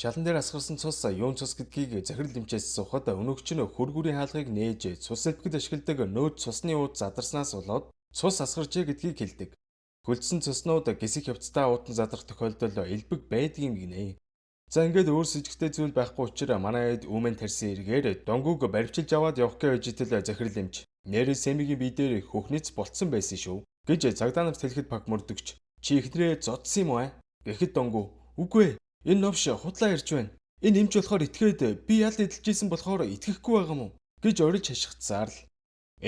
Шалан дээр асгарсан цус юун цус гэдгийг захирал эмчээс сухад өнөөгч нь хөргүүрийн хаалгыг нээж цус элбэгд ашигладаг нөөд цусны ууд задарснаас болоод цус асгарчээ гэдгийг хэлдэг. Хөлдсөн цуснууд гисэх явцдаа уудан задрах тохиолдол элбэг байдгийн гинэ. За ингээд өөр с ิจ гтэй зүйл байхгүй учраас манай хэд үүмэн тарьсан эргээр донгууг баривчилж аваад явах гэж ажитал захирал эмч нэрээ Сэмигийн бие дээр хөхнөц болцсон байсан шүү гэж цагдаа нарт хэлэхэд баг мөрдөгч чи ихнэрээ зодсон юм аа гэхэд донгуу үгүй энэ новш худлаа ярьж байна. Энэ эмч болохоор итгээд би ял эдэлж исэн болохоор итгэхгүй байгаа юм уу гэж орилж хашгицсаар л.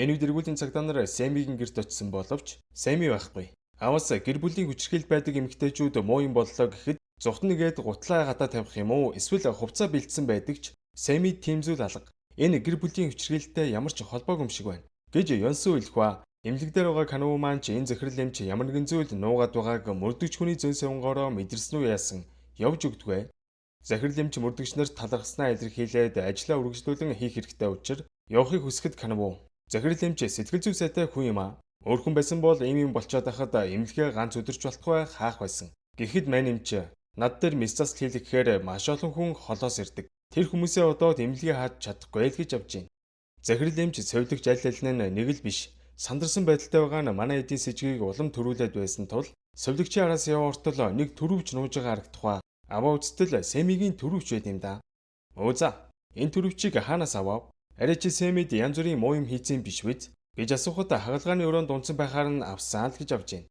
Энэ үед эргүүлийн цагдаа нар Сэмигийн гэрт очисон боловч Сэми байхгүй. Аваас гэр бүлийн хүчирхийлэл байдаг эмэгтэйчүүд муу юм боллоо гэхэд зүхт нэгээд гутлаа гадаа тавих юм уу эсвэл хувцас бэлдсэн байдаг ч Сэми тийм зүйл алга. Энэ гэр бүлийн хүчирхийлэлтэй ямар ч холбоогүй юм шиг байна гэж Ёнсуу хэлэхва. Эмнэлэг дээр байгаа кануу маань ч энэ захирал эмч ямар нэгэн зүйл нуугаад байгааг мөрдөгч хүний зөн сонгороо мэдэрсэн үү яасан явж өгдөгвэ. Захирал эмч мөрдөгч нарт талархснаа илэрхийлээд ажлаа үргэлжлүүлэн хийх хэрэгтэй учраа явахыг хүсэхэд канав. Захирал эмч сэтгэл зүй сайтай хүн юм аа. Өөр хүн байсан бол юм болчоод байхад эмнэлгээ ганц өдөрч болтугай хаах байсан. Гэхдээ мань эмч над дээр мессаж хийх гэхээр маш олон хүн холоос ирдэг. Тэр хүмүүсээ одоод эмнэлгээ хаад чадахгүй л гэж авч байна. Захирал эмч совилогч аль аль нь нэг л биш. Сандарсан байдалтай байгаа нь манай эдийн сэжгийг улам төрүүлээд байсан тул совилогчийн араас яваа ортол нэг төрөвч нууж байгаа харагдах. Аваа үстэл Сэмигийн төрөвч байт юм да. Өө за энэ төрөвчийг хаанаас авав? Арай чи Сэмид янз бүрийн муу юм хийцэн биш биз? Гэж асуухад хагалгааны өрөөнд унтсан байхаар нь авсан л гэж авж байна.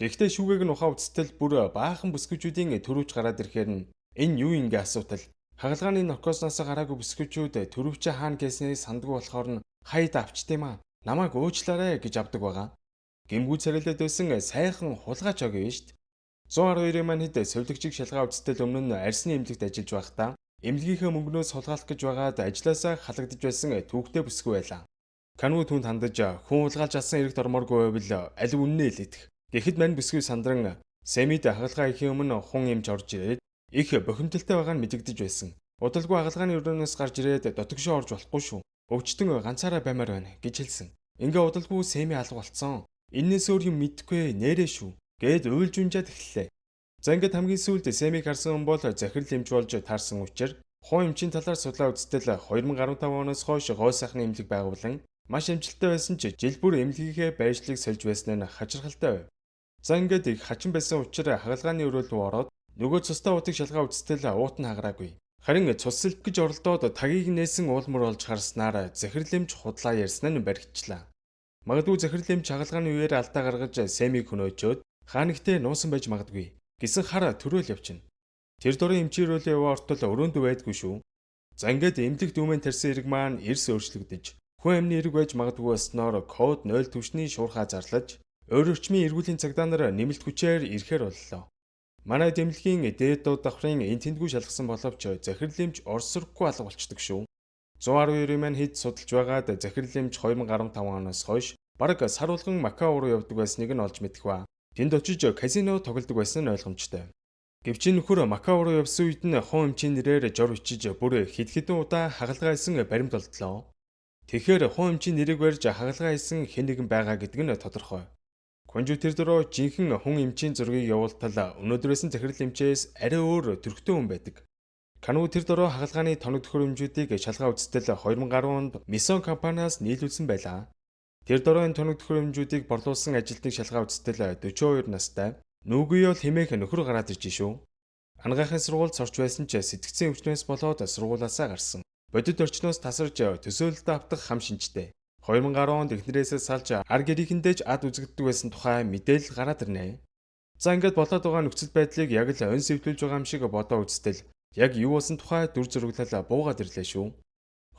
Гэхдээ шүүгээг нь ухаа үстэл бүр баахан бүсгүүчүүдийн төрөвч гараад ирэхээр нь энэ юу ингэ асуудал? Хагалгааны наркосноос гараагүй бүсгүүчүүд төрөвчөө хаана гэснээ сандгүй болохоор нь хайд авчт юм аа. Намайг уучлаарай гэж авдаг байгаа. Гэмгүү царилаад байсан сайхан хулгайч ог юм штт. 112-ийн маань хэд совилогчийг шалгаа үстэл өмнө нь арсны эмнэлэгт ажиллаж байхдаа эмнэлгийнхээ мөнгнөөс хулгайлах гэж байгаад ажлаасаа халагдаж байсан түүхтэй бүсгүй байлаа. Кануу түнд хандаж хүн хулгайлж алсан эрэгт ормооргүй байвал аль үннээ л идэх. Тэгэхэд мань бүсгүй сандран Сэмид хагалгаа ихийн өмнө хун эмч орж ирээд их бохимдолтой байгаа нь мэдэгдэж байсан. Удалгүй хагалгааны өрөөнөөс гарч ирээд дотогшоо орж болохгүй шүү. Өвчтөн ганцаараа баймаар байна гэж хэлсэн. Ингээ удалгүй Сэми алга болцсон. Иннээс өөр юм мэдэхгүй нэрээ шүү гэд уйлж унжаад эхэллээ. За ингээд хамгийн сүүлд Сэмиг харсан хүн бол захирал эмч болж таарсан учраас хуу эмчийн талаар судлаа үзтэл 2015 оноос хойш гой сайхны эмнэлэг байгуулан маш амжилттай байсан ч жил бүр эмнэлгийнхээ байршлыг сольж байсан нь хачирхалтай байв. За ингээд их хачин байсан учраас хагалгааны өрөөл рүү ороод нөгөө цустай уутыг шалгаа үзтэл уут нь хагараагүй. Харин цус сэлб гэж оролдоод тагийг нээсэн уулмөр болж харснаар захирал эмч худлаа ярьсан нь баригдчихлаа. Магадгүй захирал эмч хагалгааны үеэр алдаа гаргаж Сэмиг хөнөөчөөд хаанигтээ нуусан байж магадгүй гэсэн хар төрөөл явчихна. Тэр дурын эмчийн өрөөлөө яваа ортол өрөөнд байдгүй шүү. За ингээд эмнэлэгт өмнө тарьсан эрг маань эрс өөрчлөгдөж хүн амны эрг байж магадгүй болсноор код 0 түвшний шуурхаа зарлаж өөр орчмын эргүүлийн цагдаа нар нэмэлт хүчээр ирэхээр боллоо. Манай эмнэлгийн дээд дууд давхрын энэ тэндгүй шалгасан боловч захирал эмч орсоргүй алга болчдөг шүү. 112 маань хэд судалж байгаад захирал эмч 2015 оноос хойш бараг сар болгон Макао руу явдаг байсныг нь олж мэдэх ба. Тэнд очиж казино тоглодог байсан нь ойлгомжтой. Гэвч нөхөр Макао руу явсан үед нь хуу эмчийн нэрээр жор бичиж бүр хэд хэдэн удаа хагалгаа хийсэн баримт олдлоо. Тэгэхээр хуу эмчийн нэрийг барьж хагалгаа хийсэн хэн нэгэн байгаа гэдэг нь тодорхой. Компьютер дөрөө жинхэнэ хүн эмчийн зургийг явуултал өнөөдрөөс нь захирал эмчээс арай өөр төрхтэй хүн байдаг. Кануу тэр дөрөө хагалгааны тоног төхөөрөмжүүдийг шалгаа үзтэл 2010 онд Мисон компаниас нийлүүлсэн байлаа. Тэр дөрөө энэ тоног төхөөрөмжүүдийг борлуулсан ажилтныг шалгаа үзтэл 42 настай нүгүйо л хэмээх нөхөр гараад ирж шүү. Ангаахын сургуульд сурч байсан ч сэтгцэн өвчнөөс болоод сургуулаасаа гарсан. Бодит орчноос тасарч төсөөлөлд автах хам шинжтэй. 2010 онд эхнэрээсээ салж ар гэрийнхэндээ ч ад үзэгддэг байсан тухай мэдээлэл гараад ирнэ. За ингээд болоод байгаа нөхцөл байдлыг яг л он сэвдүүлж байгаа юм шиг бодоо үзтэл яг юу болсон тухай дүр зурглал буугаад ирлээ шүү.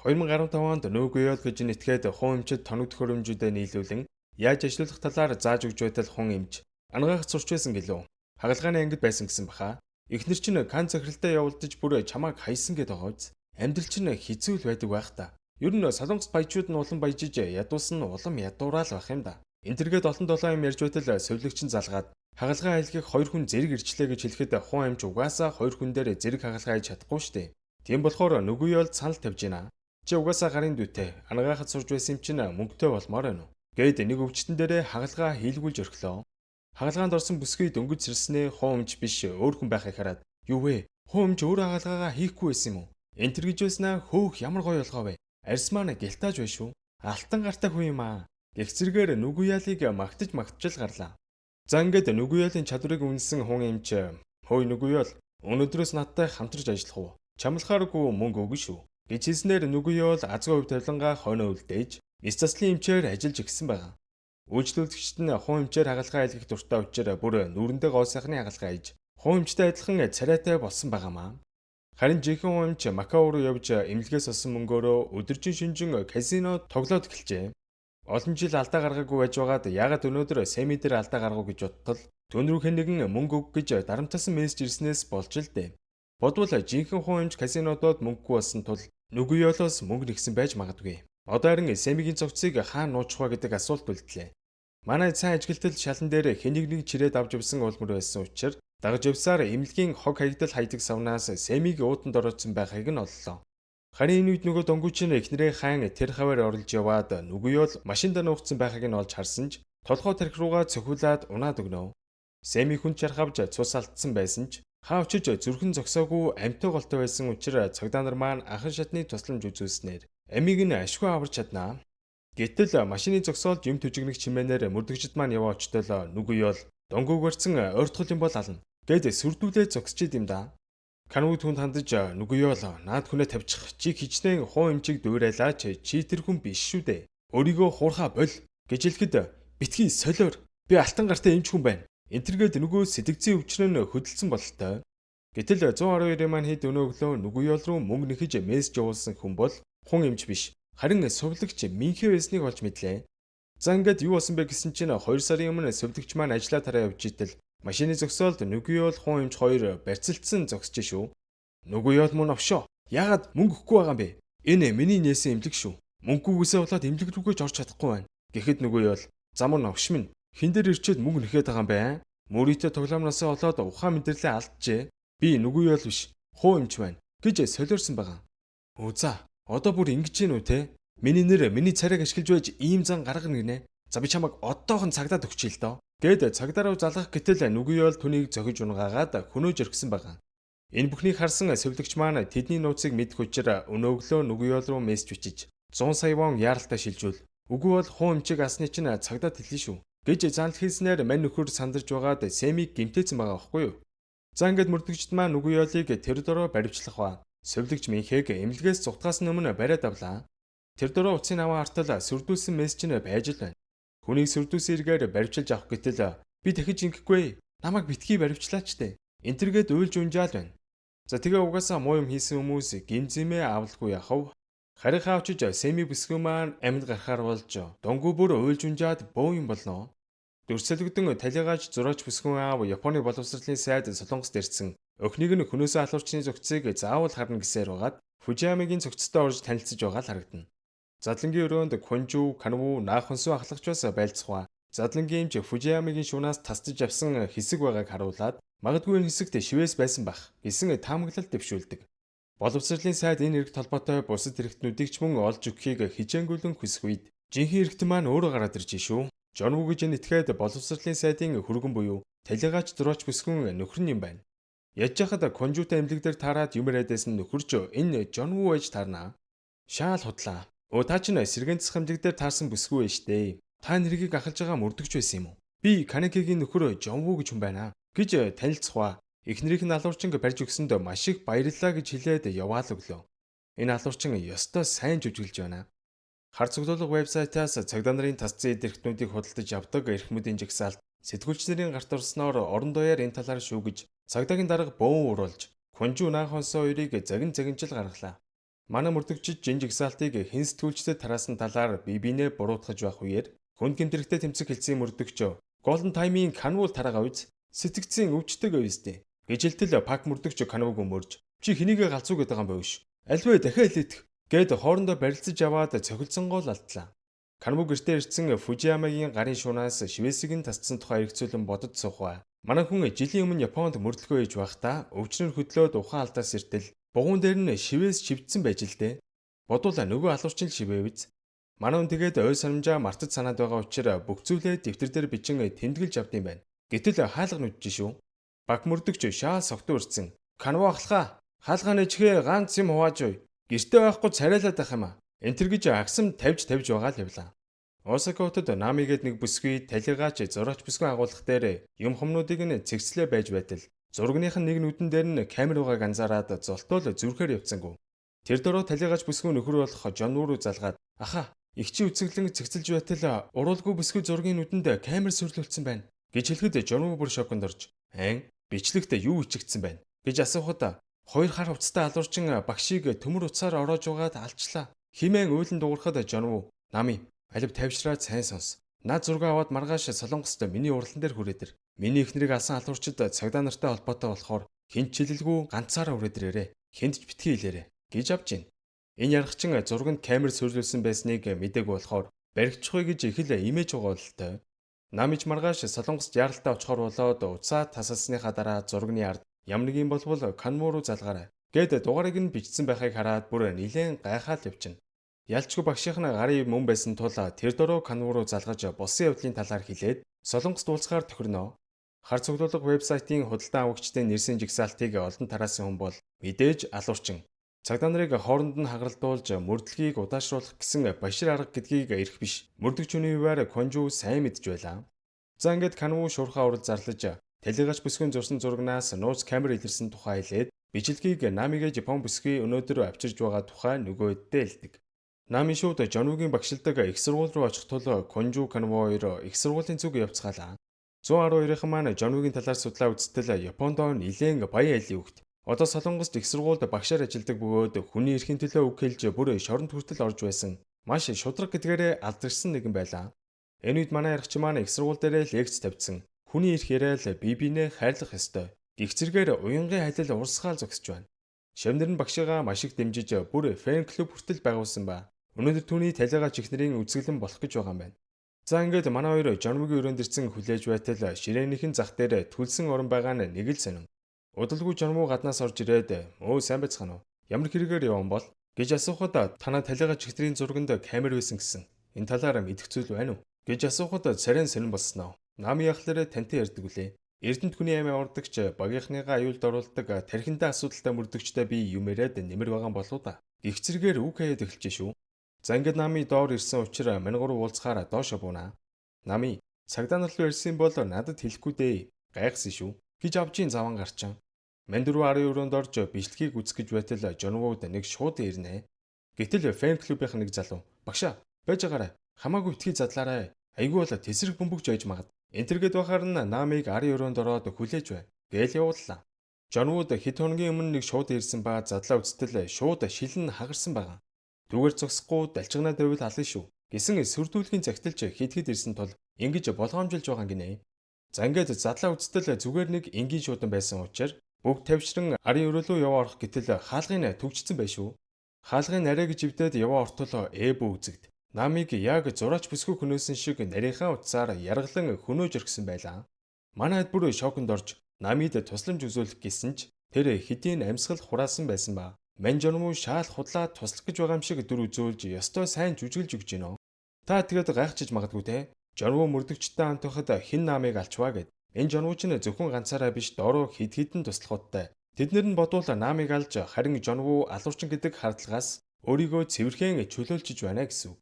2015 онд нүгүйо гэж нэтгээд хуу эмчид тоног төхөөрөмжүүдэд нийлүүлэн яаж ажиллах талаар зааж өгч байтал хун эмч ангаах сурч байсан гэлөө. Хагалгааны ангид байсан гэсэн баха. Эхнэр чинь кан захиралтай явуулдаж бүр чамааг хайсан гэдэг байгааз. Амьдрал чинь хэцүү л байдаг байх та. Ер нь солонгос баячууд нь улам баяжиж ядуулсан нь улам ядуураал байх юм да. Энтергээд олон долоо юм ярьж байтал совилогчин залгаад хагалгаа айлхих 2 хүн зэрэг ирчлээ гэж хэлэхэд хуу амч угаасаа 2 хүн дээр зэрэг хагалгаа хийж чадахгүй штэ. Тийм болохоор нүгүйо л санал тавьж байна. Чи угаасаа гарын дүүтэй ангаахад сурж байсан юм чинь мөнгөтэй болмоор байна уу? Гээд нэг өвчтөн дээрээ хагалгаа хийлгүүлж орхилоо. Хагалгаанд орсон бүсгүй дөнгөж сэрснээ хуу амч биш өөр хүн байхыг хараад юу вэ? Хуу эмч өөр хаалгаагаа хийхгүй байсан юм уу? Энтэр гэж байснаа хөөх ямар гоё болгоо вэ? Арьс маань гэлтааж байна шүү. Алтан гартай хүн юм аа. Гэх зэргээр Нүгүялыг магтаж гарлаа. За ингээд Нүгүялийн чадварыг үнэлсэн хүн эмч "Хөөе Нүгүял, өнөөдрөөс надтай хамтарч ажиллах уу? Чамлахааргүй мөнгө өгнө шүү" гэж хэлснээр Нүгүял азгүй хөв тавилангаа хойноо үлдээж эс заслын эмчээр ажиллаж ирсэн байгаа. Үйлчлүүлэгчид нь хүн эмчээр хагалгаа илгэх дуртай учраас бүр нүрэндээ гоо сайхны хагалгаа хийж хүн эмчтэй адилхан царайтай болсон байгаамаа. Харин жинхэнэ хүн эмч Макао руу явж эмнэлгээс олсон мөнгөөрөө өдөржин шөнөжин казино тоглоод эхэлжээ. Олон жил алдаа гаргаагүй байж байгаад яагаад өнөөдөр Семи дээр алдаа гаргав гэж бодтол түүн рүү хэн нэгэн мөнгө өг гэж дарамтсан мессеж ирснээс болж л дээ. Бодвол жинхэнэ хүн эмч казинодод мөнгөгүй болсон тул Нүгүёлоос мөнгө нэгсэн байж магадгүй. Одоо харин Семигийн цогцыг хаана нуучих вэ гэдэг асуулт үлдлээ. Манай сайн ажиглалтал шалан дээр хэн нэг чирээд авч явсан улмөр байсан учраас дагаж явсаар эмнэлгийн хог хаягдал хайдаг савнаас Семиг ууданд ороодсон байхыг нь оллоо. Харин энэ үед нөгөө донгуучны эхнэрээ хаан тэр хаваар орлож яваад Нүгүёл машиндаа нуугдсан байхыг нь олж харсан ч толгой тарих руугаа цохиулаад унаад өгнө. Семи хүн чарх авч цус алдсан байсан ч хаавчиж зүрхэн зогсоогүй амьтаа голтой байсан учраас цагдаа нар маань анхан шатны тусламж үзүүлснээр амийг нь ашгүй аварч чаднаа. Гэтэл машины зогсоолд юм төжигнэх чимээнээр мөрдөгчд маань яваа очтол Нүгүёл донгууг барьсан ойртгол юм бол ална гэд сүрдүүлээд зогсчихэд юм да. Кануу түнд хандаж Нүгүёл наад хүнээ тавьчих чи хичнээн хуу эмчиг дуурайлаа чи тэр хүн биш шүү дээ. Өөрийгөө хуурхаа бол гэж хэлэхэд битгий солиор би алтан гартай эмч хүн байна. Энтергээд нөгөө сэтгцийн өвчнөө хөдөлсөн бололтой. Гэтэл 112 маань хэд өнөө өглөө Нүгүёл руу мөнгө нэхэж мессеж явуулсан хүн бол хүн эмч биш. Харин сувлагч Минхэ байсныг олж мэдлээ. За ингээд юу болсон бэ гэсэн чинь 2 сарын өмнө сувлагч маань ажлаа тараа явж итэл машины зогсоолд Нүгүёл хүн эмч хоёр барьцалцсан зогсож шүү. Нүгүёл мөн овшоо. Яагаад мөнгө өгөхгүй байгаа юм бэ? Энэ миний нээсэн эмнэлэг шүү. Мөнгөгөөсөө болоод эмнэлэг рүүгээ ч орж чадахгүй байна. Гэхэд Нүгүёл зам нь овш минь хин дээр ирчээд мөнгө нэхэд байгаа юм бэ? Мөрийтэй тоглоомноосоо болоод ухаан мэдэрлээ алдчихэ. Би Нүгүёл биш. Хуу эмч байна гэж солиорсон байгаа. Өө за одоо бүр ингэж гин үү те? Миний нэр миний царайг ашиглаж байж ийм зан гаргана гинэ. За би чамайг одоохон цагдаад өгчий л доо. Гэд цагдаа руу залгах гэтэл Нүгүёл түүнийг зохиж унгаагаад хөнөөж орхисон байгаа. Энэ бүхнийг харсан сувлагч маань тэдний нууцыг мэдэх учраас өнөөглөө Нүгүёл руу мессеж бичиж 100 сая вон яаралтай шилжүүл. Үгүй бол хуу эмчиг асны чинь цагдаад хэлнэ шүү гэж занл хийснээр мань нөхөр сандарч байгаад Семиг гимтээсэн байгаа байхгүй юу? За ингээд мөрдөгчд маань Нүгүёлыг тэр дороо баривчлах ба сувлагч Минхэг эмнэлгээс зугтгаас өмнө бариад авлаа. Тэр дөрөв утсын аваа хартал сүрдүүлсэн мессеж нь байж л байна. Хүнийг сүрдүүлсэн эргээр баривчилж авах гэтэл би дахиж ингэхгүй. Намайг битгий баривчлаач дээ. Энтергээд уйлж унжаал байна. За тэгээ угаасаа муу юм хийсэн хүмүүс гимзэмээ авалгүй яхав. Харин хаавчиж Семи бүсгүй маань амьд гарахаар болж донгуу бүр уйлж унжаад бөө юм болно. Дүрсэлгдэн талигааж зураач бүсгүй аав Японы боловсролын сайд Солонгост ирсэн. Өхнийг нь хөнөөсөө алуурчны зохицыг заавал харна гэсээр байгаад Фужиамигийн зохицтой орж танилцж байгаа л харагдана. Задлангийн өрөөнд Конжу, Канву, Наахонсуу ахлагч бас байлцах ба. Задлангийн эмч Фужиамигийн шунаас тасдаж авсан хэсэг байгааг харуулад магадгүй энэ хэсэгт шивээс байсан бах гэсэн таамаглалт дэвшүүлдэг. Боловсролын сайд энэ эрх толботой бусад хэрэгтнүүдийг ч мөн олж өгөхийг хичээнгүйлэн хүсэх үед жинхэнэ хэрэгтэн маань өөрөө гараад ирж шүү. Жон Ву гэж нэтгээд боловсролын сайдын хүргэн буюу талигаач зураач бүсгүн нөхөр нь юм байна. Яж хахад Конжутай эмнэлэг дээр таарад юм яриадсэн нөхөрч энэ Жон Ву ээж таарнаа. Шаал худлаа. Та ч сэргээн засах хэмжиг дээр таарсан бүсгүй байж дээ. Та нэрийг ахалж байгаа мөрдөгч байсан юм уу? Би Канекигийн нөхөр Жон Ву гэж хүн байна гэж танилцах ба. Эхнэрийнх нь алуурчин барьж өгсөнд маш их баярлалаа гэж хэлээд яваал өглөө. Энэ алуурчин ёстой сайн жүжиглэж байна. Хар цуглуулга вебсайтаас цагдаа нарын тасцын эдэрхтнүүдийг худалдаж авдаг эрхмүүдийн жагсаалт сэтгүүлчдийн гарт орсноор орон даяар энэ талаар шүүгэж цагдаагийн дарга бөөн уруулж Конжу Наахонсоо хоёрыг загинжил гаргалаа. Манай мөрдөгчид жин жагсаалтыг хэн сэтгүүлчдэд тараасан талаар бие буруутгаж байх үеэр хүнд гэмтэрхтэй тэмцэх хэлцээ мөрдөгч Golden Time-ийн Канвул тараага үз сэтгцийн өвчтөг байвстэй. Гэжилтэл Пак мөрдөгч Канвуг өмөрж чи хэнийгээ галзуу гэдэг юм байвш. Альвэ дахиад хэлэх гэд хоорондоо барилцаж аваад цохилцонгоо л алдлаа. Канву гэртээ ирсэн Фужиамагийн гарын шунаас шивэсийг нь тасцсан тухай эргцүүлэн бодож суух ба. Манай хүн жилийн өмнө Японд мөрдлөгөө хийж байхдаа өвчнөр хөдлөөд ухаан алдаас иртэл бугуун дээр нь шивээс шивдсэн байж л дээ. Бодвол нөгөө алуурчин шивээвз. Манай хүн тэгээд ой санамжаа мартаж санаад байгаа учраас бүх зүйлээ дэвтэр дээр бичин тэмдэглэж авд юм байна. Гэтэл хаалга нүдж шүү. Бак мөрдөгч шаа согтуу ирсэн. Канва ахлаа. Хаалгааны чихээ ганц юм хувааж ой. Гэртээ байхгүй царайлаад байх юм а. Энтэр гэж агсам тавьж байгаа л явлаа. Осака хотод Нами гээд нэг бүсгүй талигаач зураач бүсгүй агуулгах дээр юм хомнуудыг нь цэгцлээ байж байтал зургных нь нэг нүдэн дээр нь камер байгааг анзаараад золтоол зүрхээр явцсангүй. Тэр дөрөө талигаач бүсгүй нөхөр болох Жон руу залгаад аха игчи үцэглэн цэгцэлж байтал уруулгүй бүсгүй зургийн нүдэнд камер сүрлүүлсэн байна гэж хэлэхэд Жон бүр шоконд орж бичлэгтээ юу ичигдсэн байна гэж асуухад хоёр хар хувцастай алуурчин багшийг төмөр утсаар ороож угаад алчлаа. Химэн уйлан дуурахад Жон Нами алив тавьшраад сайн сонс. Наад зураг аваад маргааш Солонгост миний уралдан дээр хүрээдэр. Миний эхнэрийг алсан алуурчид цагдаа нартай холбоотой болохоор хинт чилэлгүй ганцаараа хүрээдэрээрээ. Хинт ч битгий хэлээрээ гэж авч гин. Энэ яргачин зурганд камер суурилсан байсныг мэдээг болохоор баригдчихгүй гэж их л имэж байгаа бололтой. Намич маргааш Солонгост яаралтай очихоор болоод уцаа тасалсныхаа дараа зургийн ард ямар нэг юм болвол Канму руу залгаарай гэд дугаарыг нь бичсэн байхыг хараад бүр нилээн гайхаад явчихна. Ялчгүй багшийнх нь гарын мөн байсан тул тэр дөрөө Канму руу залгаж болсон явдлын талаар хэлээд Солонгост уулзахаар тохирно. Хар цуглуулга вебсайтын худалдан авагчдын нэрсийн жигсаалтыг олон тараасан хүн бол мэдээж алуурчин. Цагдаа нарыг хооронд нь хагаралдуулж мөрдлөгийг удаашруулах гэсэн башир арга гэдгийг эрх биш. Мөрдөгч хүний хуваар Конжу сайн мэдж байлаа. За ингээд Канму шуурхаа урал зарлаж талигаач бүсгүйн зурсан зурагнаас нууц камер илэрсэн тухай хэлээд бичлэгийг Намигээ Япон бүсгүй өнөөдөр авчирж байгаа тухай нөгөөддөө хэлдэг. Нами шууд Жонугийн багшилдаг их сургууль руу очих тул Конжу Канму хоёр их сургуулийн зүг явцгаалаа. 112-ын маань Жонугийн талаар судлаа үзтэл Японд нилээн баян айлын хөвгт. Одоо Солонгост их сургуульд багшаар ажилладаг бөгөөд хүний эрхийн төлөө үг хэлж бүр шоронд хүртэл орж байсан. Маш шудраг гэдгээрээ алдарсан нэгэн байлаа. Энэ үед манай яргч маань их сургууль дээрээ лекц тавьсан. Хүний эрх яриад бие биенээ хайрлах ёстой. Гэх зэргээр уянгийн хайлал урсгаал зогсож байна. Шавнар нь багшигаа маш их дэмжиж бүр фэн клуб хүртэл байгуулсан ба. Өнөөдөр түүний талигаач ихнэрийн үзэглэн болох гэж байгаа юм байна. За ингээд манай хоёр Жонмогийн өрөөнд ирсэн хүлээж байтал ширээнийхэн зах дээр түлсэн орон байгаа нь нэг л сонин. Удалгүй Жонмо гаднаас орж ирээд "Өө сайн байцгаана уу? Ямар хэрэгээр явсан бол?" гэж асуухад "Танай талигаач ихнэрийн зурганд камер байсан гэсэн. Энэ талаар мэдэх зүйл байна уу?" гэж асуухад царайн сонин болсноо. Нами яхлаараа тантай ярьдаг үлээ. Эрдэнэт хүний амь авардагч багийнхныгаа аюулд оруулдаг тархиндаа асуудалтай мөрдөгчтэй би юм яриад нэмэр байгаа болоо да. Гэх зэргээр үг хаяад эхэлж шүү. За ингээд Нами доор ирсэн учраас мингуур уулзахаар доошо буунаа. Нами цагдаа нар руу ирсэн бол надад хэлэхгүй дээ. Гайхсан шүү гэж авжийн заван гарчаа. Мандүр арын өрөөнд орж бичлэгийг үзэх гэж байтал Жонвод нэг шууд ирнэ. Гэтэл фэн клубийнх нэг залуу "Багшаа байж байгаарай. Хамаагүй битгий задлаарай. Айгүй бол тесрэг бөмбөгч байж магад." Энтергээд бахаар нь Намиг арын өрөөнд ороод хүлээж бай. Гээл явууллаа. Жонвод хэд хоногийн өмнө нэг шууд ирсэн ба задлаа үзтэл шууд шилэн хагарсан байгаа. Түгээр зогсохгүй далчигнаа давил ална шүү гэсэн сүрдүүлгийн цагтэлж хэд ирсэн тул ингэж болгоомжилж байгаа гинэ. За ингээд задлаа үзтэл зүгээр нэг энгийн шуудан байсан учраас бүгд тавьшран арын өрөөлөө яваа орох гэтэл хаалгын төгжсөн байш шүү. Хаалгын нарай гэж ивдээд яваа ортол бүү үзэгд. Намиг яг зураач бүсгүй хөнөөсөн шиг нарийнхаа утсаар яргалан хөнөөж өргсөн байлаа. Манай хэд бүр шоконд орж Намид тусламж үзүүлэх гэсэн ч тэр хэдийн амьсгал хураасан байсан ба. Манжонмуу шаал худлаа туслах гэж байгаа юм шиг дүр үзүүлж ёстой сайн жүжиглж өгч гинөө. Та тэгээд гайхчихж магадгүй те. Жонвоо мөрдөгчтэй хамт байхад хин Намиг алчваа гэд. Энэ Жонвоо ч зөвхөн ганцаараа биш доороо хэд хэдэн туслахуудтай. Тэднэр нь бодвол Намиг алж харин Жонвоо алуурчин гэдэг хардлагаас өөрийгөө цэвэрхэн чөлөөлчж байна гэсэн.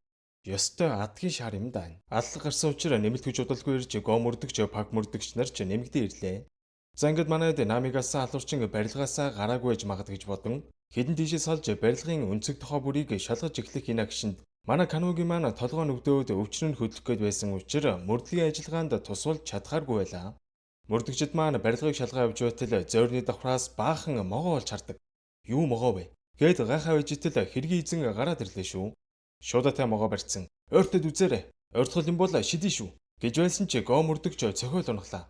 Ёстой адгийн шар юм даа. Аллах гарсан учраас нэмэлтгэж удалгүй ирж го мөрдөгч паг мөрдөгч нар ч нэмэгдээ ирлээ. За ингээд манайд Намигаас алуурчин барилгаасаа гараагүй байж магад гэж бодон хэдэн тийшээс олж барилгын өнцөг тохоо бүрийг шалгаж эхлэх энэ агшинд манай Канугийн маань толгой нүгдөөд өвчнөн хөдлөх гээд байсан учраас мөрдлөгийн ажиллагаанд тусвалж чадхааргүй байлаа. Мөрдөгчд маань барилгыг шалгаа авч байтал зойрны давхраас баахан могоо олж хардаг. Юу могоо вэ? Гээд гайхаа байжтэл хэргийн эзэн гараад ирлээ шүү. Шуудатай могоо барьцсан. Ойртод үзээрэй. Ойртгол юм бол шидий шүү. гэж байсан чи го мөрдөгч цохиол унахлаа.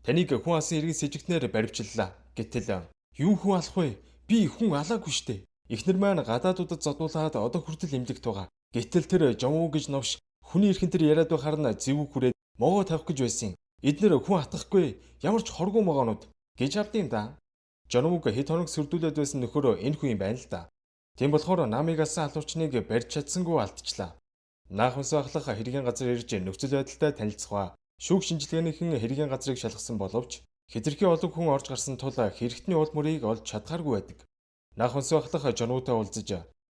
Таныг хүн алсан иргэн сэжигтнээр баривчлаа. Гэтэл юу хүн алах вэ? Би хүн алаагүй штэ. Эхнэр маань гадаадуудад зодуулаад одоо хүртэл имлэгт байгаа. Гэтэл тэр Жонвоо гэж новш хүний эрхэн тэр яриад байхаар нь зэвүүг хүрээд могоо тавих гэж байсан. Эднэр хүн атахгүй ямар ч хоргоо могоонууд гэж авд юм да. Жонвог хэд хоног сүрдүүлээд байсан нөхөр энэ хүн юм байна л да. Тийм болохоор Намигаас алуурчныг барьж чадсангүй алдчихлаа. Наахмас ахлах хэргийн газар ирж нөхцөл байдалтай танилцсгаа. Шүүх шинжилгээнийхэн хэргийн газрыг шалгасан боловч Хэтэрхий олон хүн орж гарсан тул хэрэгтний уул мөрийг олж чадхааргүй байдаг. Наах онцгой ахлах жануутай уулзаж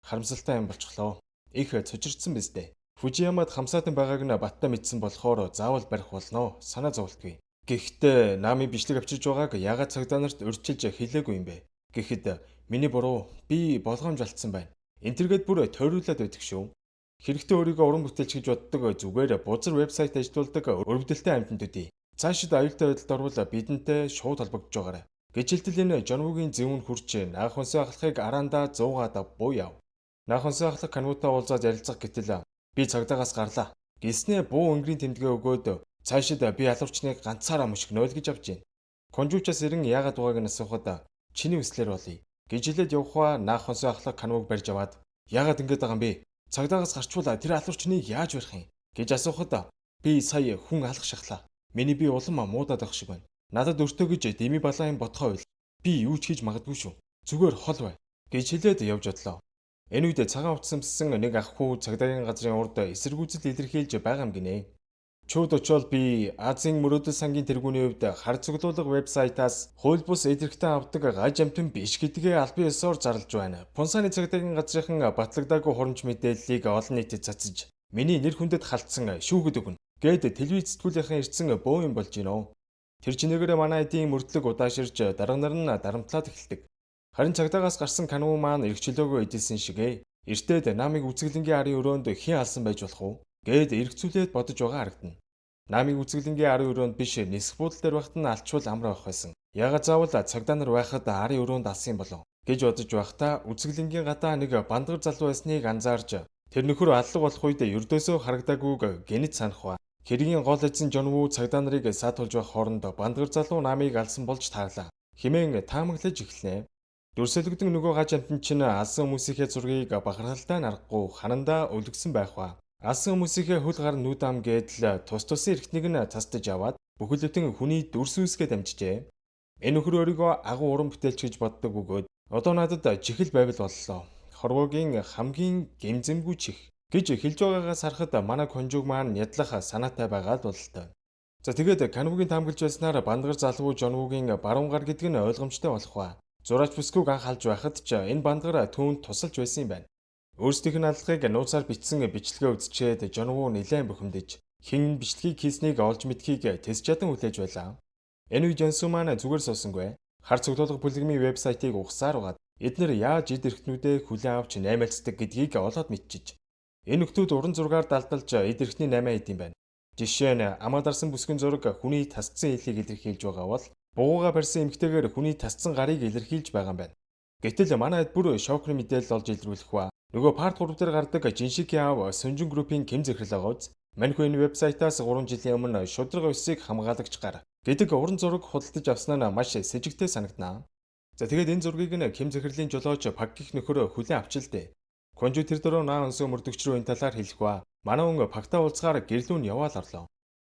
харамсалтай юм болчихлоо. Их цочирдсан биз дээ. Фужиямад хамсаатан байгааг нь баттай мэдсэн болохоор заавал барих болно. Санаа зовлтгүй. Гэхдээ Нами бичлэг авчирж байгааг ягаад цагдаа нарт урьдчилж хэлээгүй юм бэ? Гэхэд миний буруу. Би болгоомж алдсан байна. Энтергээд бүр тойруулаад байдаг шүү. Хэрэгтэй өөрийгөө уран бүтээлч гэж боддог зүгээр бузар вебсайт ажиллаулдаг өрөвдөлттэй амьтанд үдий. Цаашид аюултай байдалд орвол бидэнтэй шууд холбогдож байгаарай. Гэжилтэл энэ Жонвугийн зөвөнд хурч наах онцгой ахлахыг араандаа 100 буу яв. Наах онцгой ахлах канвуутай уулзаад ярилцах гэтэл би цагдаагаас гарлаа. Гиснээ буу өнгөрийн тэмдэгэ өгөөд цаашид би алуурчныг ганцаараа мөшгнөөл гэж авч байна. Конжуучаас ирэн яагаад байгааг нь асуухад чиний хүслээр болъё. Гэжилээд явхаа наах онцгой ахлах канвууг барьж аваад яагаад ингэж байгаа юм бэ? Цагдаагаас гарчвал тэр алуурчныг яаж барих юм гэж асуухад би сая хүн алах шахлаа. Миний би улам муудаад байх шиг байна. Надад өртөө гэж Дэми Балайн бодхоо байл. Би юу ч хийж магадгүй шүү. Зүгээр хол бай гэж хэлээд явж одлоо. Энэ үед цагаан утсамссан нэг ах хүү цагдаагийн газрын урд эсэргүүцэл илэрхийлж байгаа юм гинэ. Чууд очоод би Азийн мөрөөдөл сангийн тэргүүний хувьд хар цуглуулга вебсайтаас хууль бус эдэрхтэн авдаг гаж амтан биш гэдгээ албан ёсоор зарлж байна. Пунсаны цагдаагийн газрынхан батлагдаагүй хурамч мэдээллийг олон нийтэд цацж миний нэр хүндэд халтсан шүүхэд өгнө гэд телевиз сэтгүүлийнхэн ирсэн бөө юм болж гинөө. Тэр чинээгээр манай эдийн мөрдлөг удааширж дарга нар нь дарамтлаад эхэлдэг. Харин цагдаагаас гарсан кануу маань эргчлөөгөө эдэлсэн шигэ. Эртээд Намыг үзэглэнгийн арын өрөөнд хэн алсан байж болох уу? Гэд эргцүүлээд бодож байгаа харагдана. Намыг үзэглэнгийн арын өрөөнд биш нисэх буудлын дээр байхад нь алчвал амар байх байсан. Ягаад заавал цагдаа нар байхад арын өрөөнд алсан юм болов гэж бодож байхдаа үзэглэнгийн гадаа нэг бандгар залуу байсныг анзаарж тэр нөхөр аллаг болох үед ердөөсөө харагдаагүйг гэнэт санах ба. Хэргийн гол эзэн Жонву цагдаа нарыг саатуулж байх хооронд бандгар залуу Намыг алсан болж таарлаа. Хэмээн таамаглаж эхэлнэ. Дүрсэлгдэг нөгөө гаж амтан чинь алсан хүмүүсийнхээ зургийг бахархалтай нарахгүй ханандаа өлгсөн байх ба. Алсан хүмүүсийнхээ хөл гар нүд ам гэдэл тус тусын эрхтнийг нь тастаж аваад бүхэлдэн хүний дүрс үүсгээд амжижээ. Энэ нөхөр өөрийгөө агуу уран бүтээлч гэж боддог бөгөөд одоо надад чихэл байвал боллоо. Хорвоогийн хамгийн гэмзэмгүй чих гэж хэлж байгаагаас харахад манай конжуг маань ядлах санаатай байгаа л бололтой. За тэгээд Канвугийн таамаглаж байснаар бандгар залуу Жонвугийн баруун гар гэдэг нь ойлгомжтой болох ба. Зураач бүсгүйг анх халж байхад ч энэ бандгар түүнд тусалж байсан юм байна. Өөрсдийнх нь алхахыг нууцаар бичсэн бичлэгээ үзчихэд Жонву нэлээд бухимдаж хэн бичлэгийг хийснийг олж мэдхийг тэс чадан хүлээж байлаа. Энэ үед Жонсу маань зүгээр суусангүй. Хар цуглуулга бүлэгмийн вебсайтыг ухсаар угаад эднэр яаж эд эрхтнүүдээ хүлээн авч наймаалцдаг гэдгийг олоод мэдчиж. Энэ нөхдүүд уран зургаар далдалж эд эрхтний наймаа хийд юм байна. Жишээ нь амаадарсан бүсгэн зураг хүний тасцсан хэлийг илэрхийлж байгаа бол бугууга барьсан эмгтэйгээр хүний тасцсан гарыг илэрхийлж байгаа юм байна. Гэтэл манайд бүр шокер мэдээлэл олж илрүүлэх ба нөгөө парт 3 дээр гардаг Жиншики аав Сүнжин группийн Ким захирал агооз маньхүү энэ вебсайтаас 3 жилийн өмнө шудраг өсийг хамгаалагч гар гэдэг уран зураг худалдаж авснаа маш сэжигтэй санагданаа. За тэгээд энэ зургийг нь Ким захирлын жолооч Пак гих нөхөр хүлээн авчилдээ. Конжу тэр дөрөв наа өнсөө мөрдөгч рүү энэ талаар хэлэх ба манай өнгө Пакта уулзгаар гэрлүүн яваал орлоо.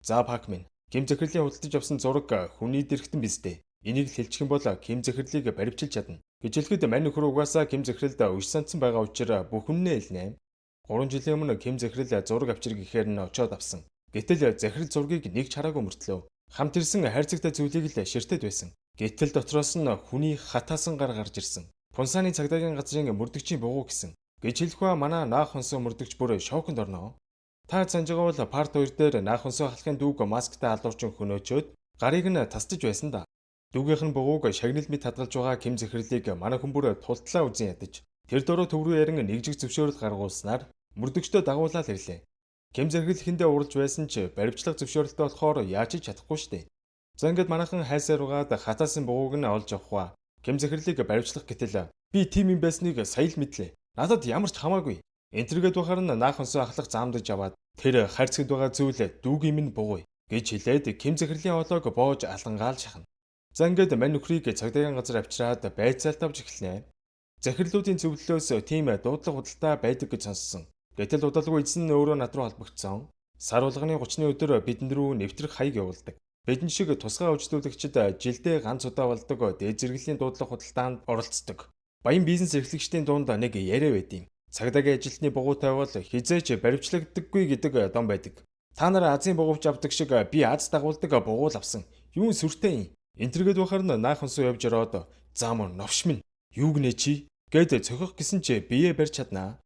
За Пак минь Ким захирлийн худалдаж авсан зураг хүний дэрхтэн биз дээ. Энийг л хэлчих юм бол Ким захирлыг баривчилж чадна. Гэж хэлэхэд мань нөхөр угаасаа Ким захиралд уш санцсан байгаа учраас бүхнээ хэлнэ. 3 жилийн өмнө Ким захирал зураг авчир гэхээр нь очоод авсан. Гэтэл захирал зургийг нэг чараагүй мөртлөө. Хамт ирсэн хайрцагтай зүйлийг л ширтээд байсан. Гэтэл дотроос нь хүний хатаасан гар гарч ирсэн. Пунсаны цагдаагийн газрын мөрдөгчийн бугуу гэсэн. Гэж хэлэхвэ манай наах хонсоо мөрдөгч бүр шоконд орноо. Та санаж байгаа бол парт 2 дээр наах хонсоо халахын дүүг масктай алуурчин хөнөөчөөд гарыг нь тасдаж байсан да. Дүүгийнх нь бугууг шагнал мэд хадгалж байгаа Ким захирлыг манай хүн бүр тултлаа үзэн ядаж тэр дөрөв төв рүү ярин нэг жиг зөвшөөрөл гаргуулснаар мөрдөгчдөө дагуулаад ирлээ. Ким захирал хүндээ уралж байсан ч баримтлага зөвшөөрөлтэй болохоор яаж ч чадахгүй штэ. За ингээд манайхан хайсаар угаад хатаасан бугууг нь олж авах ба Ким захирлыг баримтлах гэтэл би тим юм байсныг сая л мэдлээ. Надад ямар ч хамаагүй. Энтергээд бахаар нь наах онсоо ахлах заамдаж аваад тэр хайрцагд байгаа зүйл дүүгийн минь бугуй гэж хэлээд Ким захирлын хоолойг боож алангаал шахна. За ингээд мань нөхрийг цагдаагийн газар авчираад байцаалт авч эхэлнэ. Захирлуудын зөвлөлөөс тийм дуудлага худалдаа байдаг гэж сонссон. Гэтэл удалгүй эзэн нь өөрөө над руу холбогдсон. Сар болгоны 30-ны өдөр бидэнд рүү нэвтрэх хаяг явуулдаг. Бидэн шиг тусгай үйлчлүүлэгчид жилдээ ганц удаа болдог дээд зэрэглэлийн дуудлага худалдаанд оролцдог. Баян бизнес эрхлэгчдийн дунд нэг яриа байд юм. Цагдаагийн ажилтны бугуутай бол хизээч баривчлагддаггүй гэдэг дом байдаг. Та нар Азийн бугуувч авдаг шиг би Аз дагуулдаг бугуул авсан. Юун сүртэй юм. Энтергээд бахаар нь наах хонсоо явж ороод "Заамар новш минь. Юу гинэ чи?" гээд цохих гэсэн чи бие барьж чаднаа.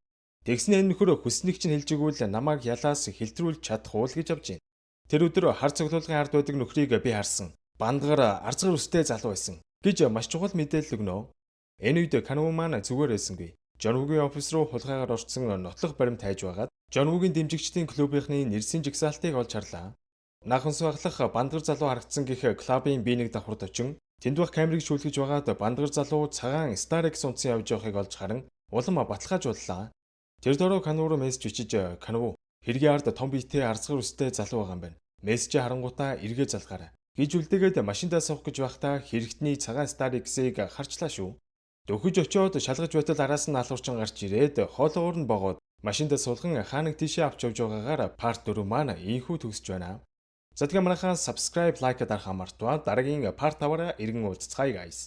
Тэгснэ энэ нөхөр хүснэг чинь хэлж игвэл намайг ялаас хэлтрүүлж чадах уу л гэж авж байна. Тэр өдөр хар цуглуулгын ард байдаг нөхрийг би харсан. Бандгаар арцгар өстэй залуу байсан гэж маш чухал мэдээлэл өгнө. Энэ үед Канав маань зүгээр байсангүй. Жон Вугийн офис руу хулгайгаар орсон нотлох баримт хайж байгаад Жон Вугийн дэмжигчдийн клубийнхны нэрсийн жигсаалтыг олж харлаа. Наханс баглах бандгар залуу харагдсан гэх клубын B1 давхарт очин тэнд байх камерыг шүүлгэж байгаад бандгар залуу цагаан Starix унтсан явж байгааг олж харан улам баталгааж боллоо. Тэр дөрөв Канав руу мессеж бичиж "Канав, хэргийн ард том биетэй арцгар өстэй залуу байгаа юм байна. Мессежээ харангуйтаа эргээ залгаарай" гэж үлдээгээд машиндаа суух гэж байхдаа хэрэгтний цагаан Starix-ыг харчлаа шүү. Дөхөж очиод шалгаж байтал араас нь алуурчин гарч ирээд хоолоор нь богоод машиндаа суулган хаанаг тийшээ авч явж байгаагаар part 4 маань ийхүү төгсөж байна. За тэгээ манайхаа subscribe, like дарахаа мартваа. Дараагийн part 5-аар иргэн уулзцгаая guys.